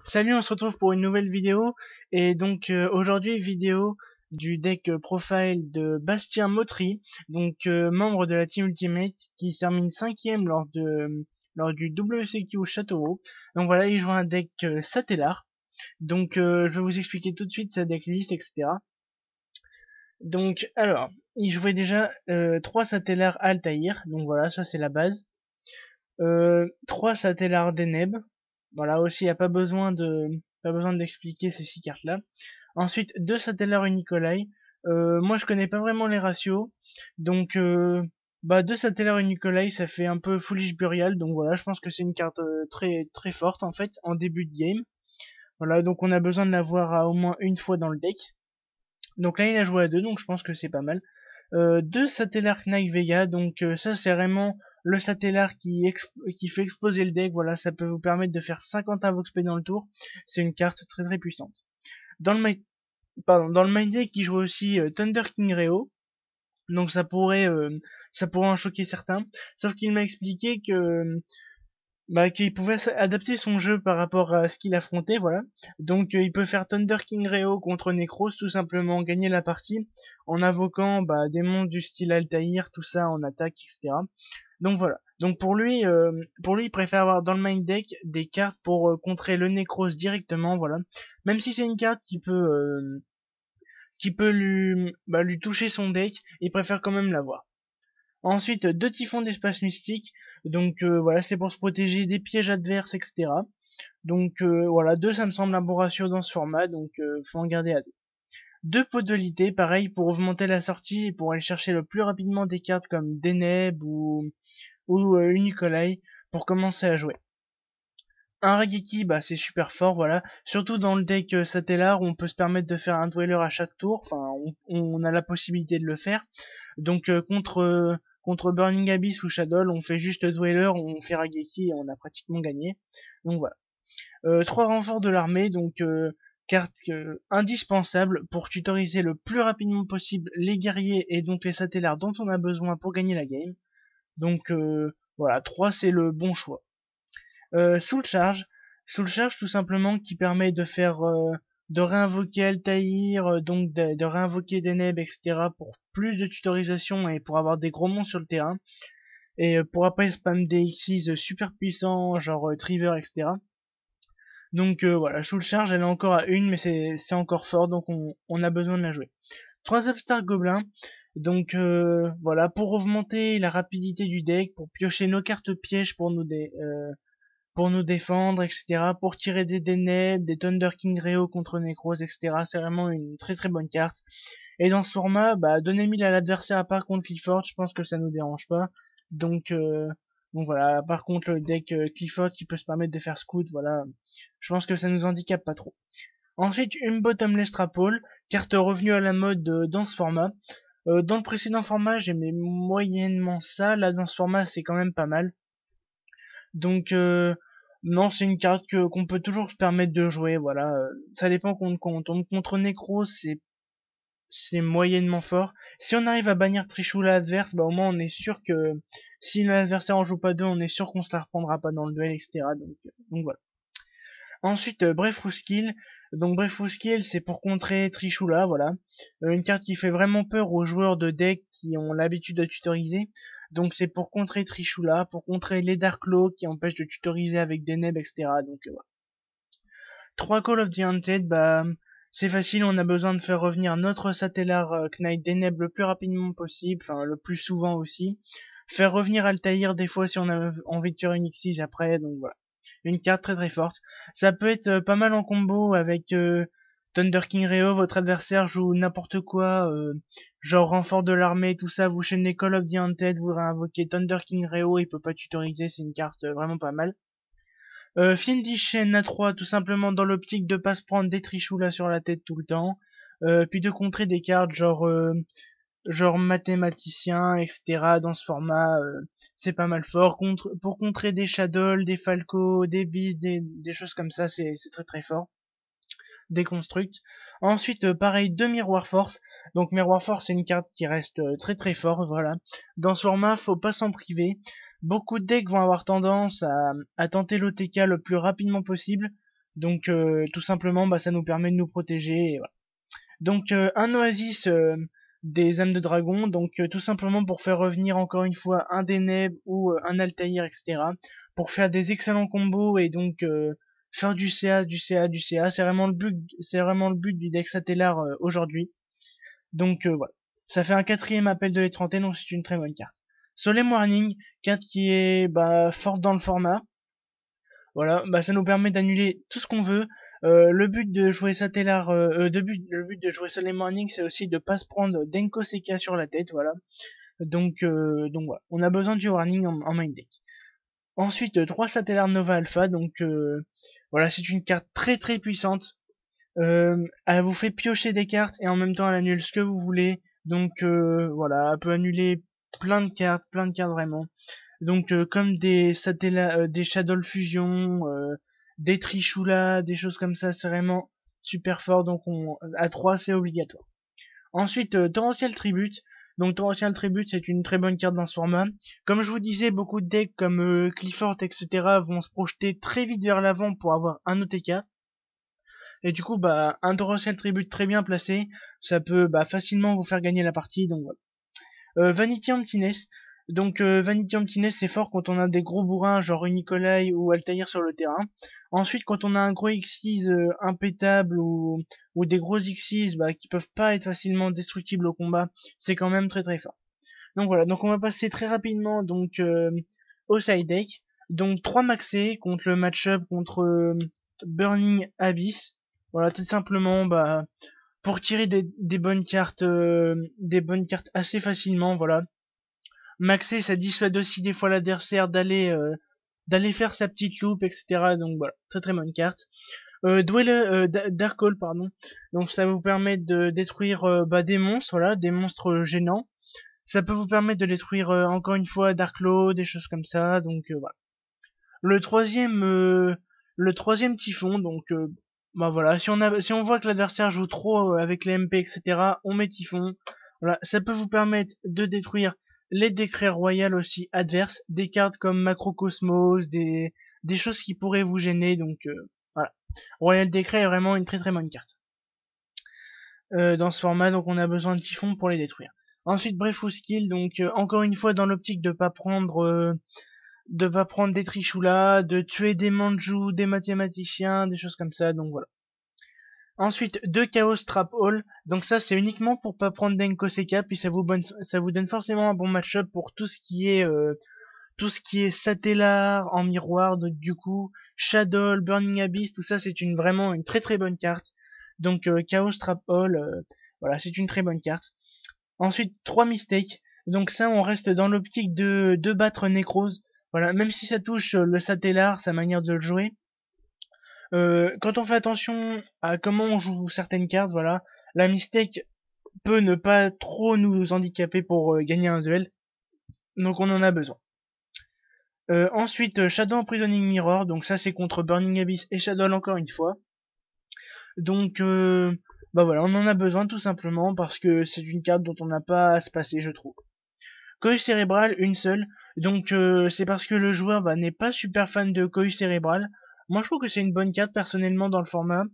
Salut, on se retrouve pour une nouvelle vidéo et donc aujourd'hui vidéo du deck profile de Bastien Motry, donc membre de la Team Ultimate qui termine cinquième lors du WCQ Châteauroux. Donc voilà, il joue un deck Satellar. Donc je vais vous expliquer tout de suite sa decklist, etc. Donc alors, il jouait déjà 3 Satellar Altaïr, donc voilà, ça c'est la base. 3 Satellar Deneb. Voilà, aussi, il n'y a pas besoin d'expliquer ces 6 cartes-là. Ensuite, 2 Satellar Unicolai. Moi, je connais pas vraiment les ratios. Donc, 2 Satellar Unicolai, ça fait un peu Foolish Burial. Donc voilà, je pense que c'est une carte très très forte, en fait, en début de game. Voilà, donc on a besoin de l'avoir à au moins une fois dans le deck. Donc là, il a joué à 2, donc je pense que c'est pas mal. 2 Satellar Knight Vega, donc ça c'est vraiment le Satellar qui fait exploser le deck. Voilà, ça peut vous permettre de faire 50 Invox P dans le tour. C'est une carte très très puissante. Dans le main, dans le main deck, il joue aussi Thunder King Reo, donc ça pourrait en choquer certains. Sauf qu'il m'a expliqué que qu'il pouvait adapter son jeu par rapport à ce qu'il affrontait, voilà. Donc il peut faire Thunder King Reo contre Necros, tout simplement gagner la partie en invoquant des monstres du style Altaïr, tout ça en attaque, etc. Donc voilà. Donc pour lui, il préfère avoir dans le main deck des cartes pour contrer le Necros directement, voilà. Même si c'est une carte qui peut lui toucher son deck, il préfère quand même l'avoir. Ensuite, 2 typhons d'espace mystique. Donc voilà, c'est pour se protéger des pièges adverses, etc. Donc voilà, 2 ça me semble un bon ratio dans ce format, donc faut en garder à 2. 2 podolités, pareil, pour augmenter la sortie et pour aller chercher le plus rapidement des cartes comme Deneb ou Unicolai pour commencer à jouer. Un Rageki, c'est super fort, voilà. Surtout dans le deck Satellar, où on peut se permettre de faire un Dweller à chaque tour. Enfin, on a la possibilité de le faire. Donc contre Burning Abyss ou Shadow, on fait juste Dweller, on fait Rageki et on a pratiquement gagné. Donc voilà. 3 renforts de l'armée, donc carte indispensable pour tutoriser le plus rapidement possible les guerriers et donc les Satellars dont on a besoin pour gagner la game. Donc voilà, 3 c'est le bon choix. Soul Charge. Soul Charge tout simplement qui permet de faire de réinvoquer Altaïr, donc de réinvoquer Deneb, etc. pour plus de tutorisation et pour avoir des gros monstres sur le terrain. Et pour après spam des Xyz super puissants, genre Triver, etc. Donc voilà, Soul Charge elle est encore à 1, mais c'est encore fort, donc on a besoin de la jouer. 3 Upstart Gobelins. Donc voilà, pour augmenter la rapidité du deck, pour piocher nos cartes pièges pour nous défendre, etc. Pour tirer des Deneb, des Thunder King Reo contre Necros, etc. C'est vraiment une très très bonne carte. Et dans ce format, donner 1000 à l'adversaire à part contre Clifford, je pense que ça nous dérange pas. Donc, euh, donc voilà, par contre le deck Clifford qui peut se permettre de faire scout, voilà, je pense que ça nous handicape pas trop. Ensuite, une Bottomless Trapole, carte revenue à la mode dans ce format. Dans le précédent format, j'aimais moyennement ça, là dans ce format c'est quand même pas mal. Donc non, c'est une carte qu'on peut toujours se permettre de jouer, voilà. Ça dépend contre Necro, c'est moyennement fort. Si on arrive à bannir Trishula adverse, au moins on est sûr que si l'adversaire en joue pas deux, on est sûr qu'on se la reprendra pas dans le duel, etc. Donc voilà. Ensuite, Bref Skill. Donc Bref Skill, c'est pour contrer Trishula, voilà. Une carte qui fait vraiment peur aux joueurs de deck qui ont l'habitude de tutoriser. Donc c'est pour contrer Trishula, pour contrer les Darklow qui empêchent de tutoriser avec des nebs, etc. Donc voilà. 3 Call of the Hunted, c'est facile, on a besoin de faire revenir notre Satellar Knight Deneb le plus rapidement possible, enfin le plus souvent aussi. Faire revenir Altaïr des fois si on a envie de faire une X6 après, donc voilà. Une carte très très forte. Ça peut être pas mal en combo avec Thunder King Reo, votre adversaire joue n'importe quoi, genre renfort de l'armée, tout ça, vous chaînez Call of the Hunted, vous réinvoquez Thunder King Reo, il peut pas tutoriser, c'est une carte vraiment pas mal. Findy Shen à 3 tout simplement dans l'optique de pas se prendre des trichous là sur la tête tout le temps, puis de contrer des cartes genre mathématicien, etc. dans ce format, c'est pas mal fort. Pour contrer des Shadow, des Falco, des Beasts, des choses comme ça, c'est très très fort. Des Construct. Ensuite, pareil, deux Miroir Force. Donc Miroir Force, c'est une carte qui reste très très fort, voilà. Dans ce format, faut pas s'en priver. Beaucoup de decks vont avoir tendance à tenter l'OTK le plus rapidement possible. Donc tout simplement, bah, ça nous permet de nous protéger. Et voilà. Donc un oasis des âmes de dragon, donc tout simplement pour faire revenir encore une fois un Deneb ou un Altaïr, etc. Pour faire des excellents combos et donc faire du CA, du CA, du CA. C'est vraiment le but du deck Satellar aujourd'hui. Donc voilà. Ça fait un quatrième appel de l'étranté, donc c'est une très bonne carte. Solemn Warning, carte qui est bah, forte dans le format. Voilà, bah ça nous permet d'annuler tout ce qu'on veut. Le but de jouer Satellar, le but de jouer Solemn Warning, c'est aussi de pas se prendre Denko Seka sur la tête, voilà. Donc voilà, on a besoin du Warning en main deck. Ensuite, 3 Satellar Nova Alpha, donc voilà, c'est une carte très très puissante. Elle vous fait piocher des cartes et en même temps elle annule ce que vous voulez. Donc voilà, elle peut annuler plein de cartes vraiment. Donc comme des Shadow Fusion, des Trishula, des choses comme ça, c'est vraiment super fort. Donc à 3 c'est obligatoire. Ensuite, Torrential Tribute. Donc Torrential Tribute, c'est une très bonne carte dans ce format. Comme je vous disais, beaucoup de decks comme Clifford, etc. vont se projeter très vite vers l'avant pour avoir un OTK. Et du coup, bah, un Torrential Tribute très bien placé, ça peut bah, facilement vous faire gagner la partie. Donc voilà. Vanity Emptiness. Donc Vanity Emptiness c'est fort quand on a des gros bourrins genre Nikolai ou Altair sur le terrain. Ensuite quand on a un gros Xyz impétable ou des gros Xyz bah, qui peuvent pas être facilement destructibles au combat, c'est quand même très très fort. Donc voilà, donc on va passer très rapidement donc au side deck. Donc 3 maxés contre le match-up contre Burning Abyss. Voilà, tout simplement bah pour tirer des bonnes cartes assez facilement, voilà. Maxé, ça dissuade aussi des fois l'adversaire d'aller faire sa petite loupe, etc. Donc voilà, très très bonne carte. Dark Hole, pardon. Donc ça vous permet de détruire bah, des monstres, voilà, des monstres gênants. Ça peut vous permettre de détruire encore une fois Dark Law, des choses comme ça. Donc voilà. Le troisième, euh, le troisième typhon, donc bah voilà, si on voit que l'adversaire joue trop avec les MP, etc., on met typhon. Voilà, ça peut vous permettre de détruire les décrets royaux aussi adverses, des cartes comme Macrocosmos, des choses qui pourraient vous gêner. Donc voilà, Royal Décret est vraiment une très très bonne carte dans ce format, donc on a besoin de typhon pour les détruire. Ensuite, Bref ou Skill, donc encore une fois dans l'optique de pas prendre des trichoulas, de tuer des manjus, des mathématiciens, des choses comme ça, donc voilà. Ensuite, 2 Chaos Trap Hall, donc ça c'est uniquement pour pas prendre Denko Seka, puis ça vous donne forcément un bon match-up pour tout ce qui est Satellar en miroir, donc du coup, Shadow, Burning Abyss, tout ça c'est vraiment une très très bonne carte. Donc Chaos Trap Hall, voilà, c'est une très bonne carte. Ensuite, 3 mistakes. Donc ça, on reste dans l'optique de battre Necrose. Voilà, même si ça touche le Satellar, sa manière de le jouer. Quand on fait attention à comment on joue certaines cartes, voilà, la mistake peut ne pas trop nous handicaper pour gagner un duel. Donc on en a besoin. Ensuite, Shadow Imprisoning Mirror. Donc ça, c'est contre Burning Abyss et Shadow encore une fois. Donc, bah voilà, on en a besoin tout simplement parce que c'est une carte dont on n'a pas à se passer, je trouve. Cohue cérébrale, une seule. Donc c'est parce que le joueur bah, n'est pas super fan de cohue cérébrale. Moi je trouve que c'est une bonne carte personnellement dans le format.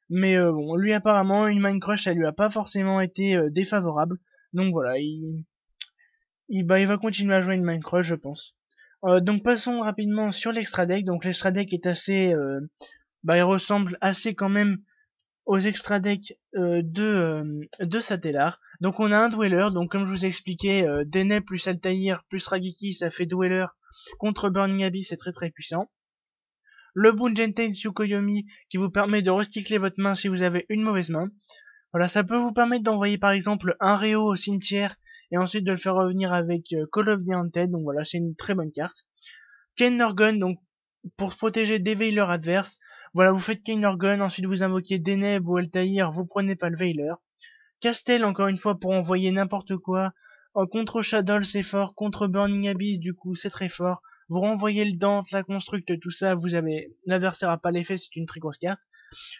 Mais bon, lui apparemment, une Mind Crush, ça lui a pas forcément été défavorable. Donc voilà, il va continuer à jouer une Mind Crush, je pense. Donc passons rapidement sur l'extra deck. Donc l'extra deck est assez... bah il ressemble assez quand même aux extra decks de Satellar. Donc on a un Dweller, donc comme je vous ai expliqué, Dene plus Altaïr plus Ragiki, ça fait Dweller contre Burning Abyss, c'est très très puissant. Le Bunjenten Tsukuyomi qui vous permet de recycler votre main si vous avez une mauvaise main. Voilà, ça peut vous permettre d'envoyer par exemple un Réo au cimetière et ensuite de le faire revenir avec Call of the Hunted, donc voilà, c'est une très bonne carte. Kennergun, donc pour se protéger des veilers adverses. Voilà, vous faites Kennergun, ensuite vous invoquez Deneb ou Altaïr, vous prenez pas le Veiler. Castel, encore une fois, pour envoyer n'importe quoi. Contre Shadow, c'est fort. Contre Burning Abyss, du coup, c'est très fort. Vous renvoyez le Dante, la Construct, tout ça, vous avez... L'adversaire a pas l'effet, c'est une très grosse carte.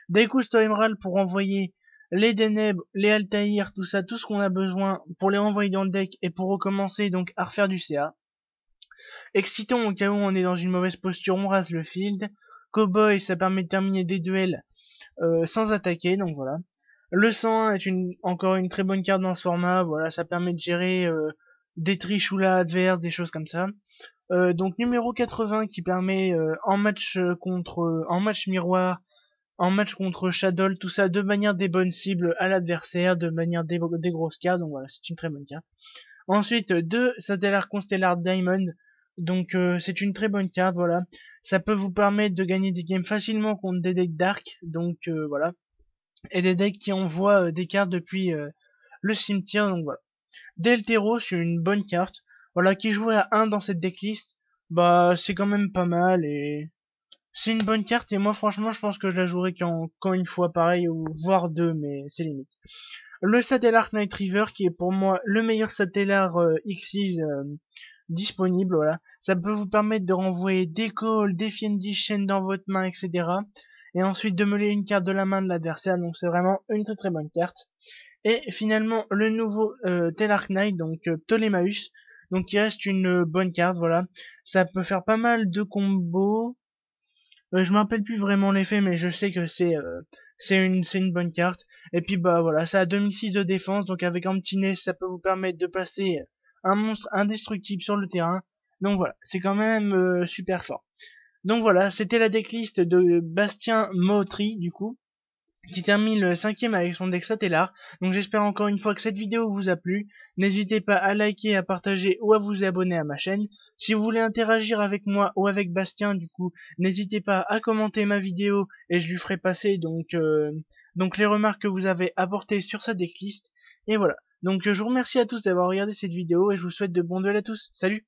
Deikusto Emerald pour envoyer les Deneb, les Altaïr, tout ça, tout ce qu'on a besoin pour les renvoyer dans le deck et pour recommencer donc à refaire du CA. Exciton au cas où on est dans une mauvaise posture, on rase le field. Cowboy, ça permet de terminer des duels sans attaquer, donc voilà. Le 101 est encore une très bonne carte dans ce format, voilà, ça permet de gérer des trichoulas adverses, des choses comme ça. Donc numéro 80 qui permet en match miroir, en match contre Shadow, tout ça de manière des bonnes cibles à l'adversaire, de manière des grosses cartes, donc voilà, c'est une très bonne carte. Ensuite, 2 Satellar Constellar Diamond, donc c'est une très bonne carte, voilà. Ça peut vous permettre de gagner des games facilement contre des decks dark, donc voilà. Et des decks qui envoient des cartes depuis le cimetière, donc voilà. Deltero, c'est une bonne carte, voilà, qui est jouée à 1 dans cette decklist, bah c'est quand même pas mal, et c'est une bonne carte, et moi franchement je pense que je la jouerai qu'en une fois pareil, ou voire deux, mais c'est limite. Le Satellar Night River, qui est pour moi le meilleur Satellar Xyz disponible, voilà. Ça peut vous permettre de renvoyer des calls, des Fiendish chaînes dans votre main, etc. Et ensuite de mêler une carte de la main de l'adversaire, donc c'est vraiment une très très bonne carte. Et finalement le nouveau Tellark Knight, donc Ptolémaeus, donc qui reste une bonne carte, voilà. Ça peut faire pas mal de combos. Je me rappelle plus vraiment l'effet, mais je sais que c'est une bonne carte. Et puis bah voilà, ça a 2006 de défense, donc avec un petit nez, ça peut vous permettre de passer un monstre indestructible sur le terrain. Donc voilà, c'est quand même super fort. Donc voilà, c'était la decklist de Bastien Mautry, du coup, qui termine le 5ème avec son deck Satellar. Donc j'espère encore une fois que cette vidéo vous a plu. N'hésitez pas à liker, à partager ou à vous abonner à ma chaîne. Si vous voulez interagir avec moi ou avec Bastien, du coup, n'hésitez pas à commenter ma vidéo et je lui ferai passer donc les remarques que vous avez apportées sur sa decklist. Et voilà. Donc je vous remercie à tous d'avoir regardé cette vidéo et je vous souhaite de bons duels à tous. Salut!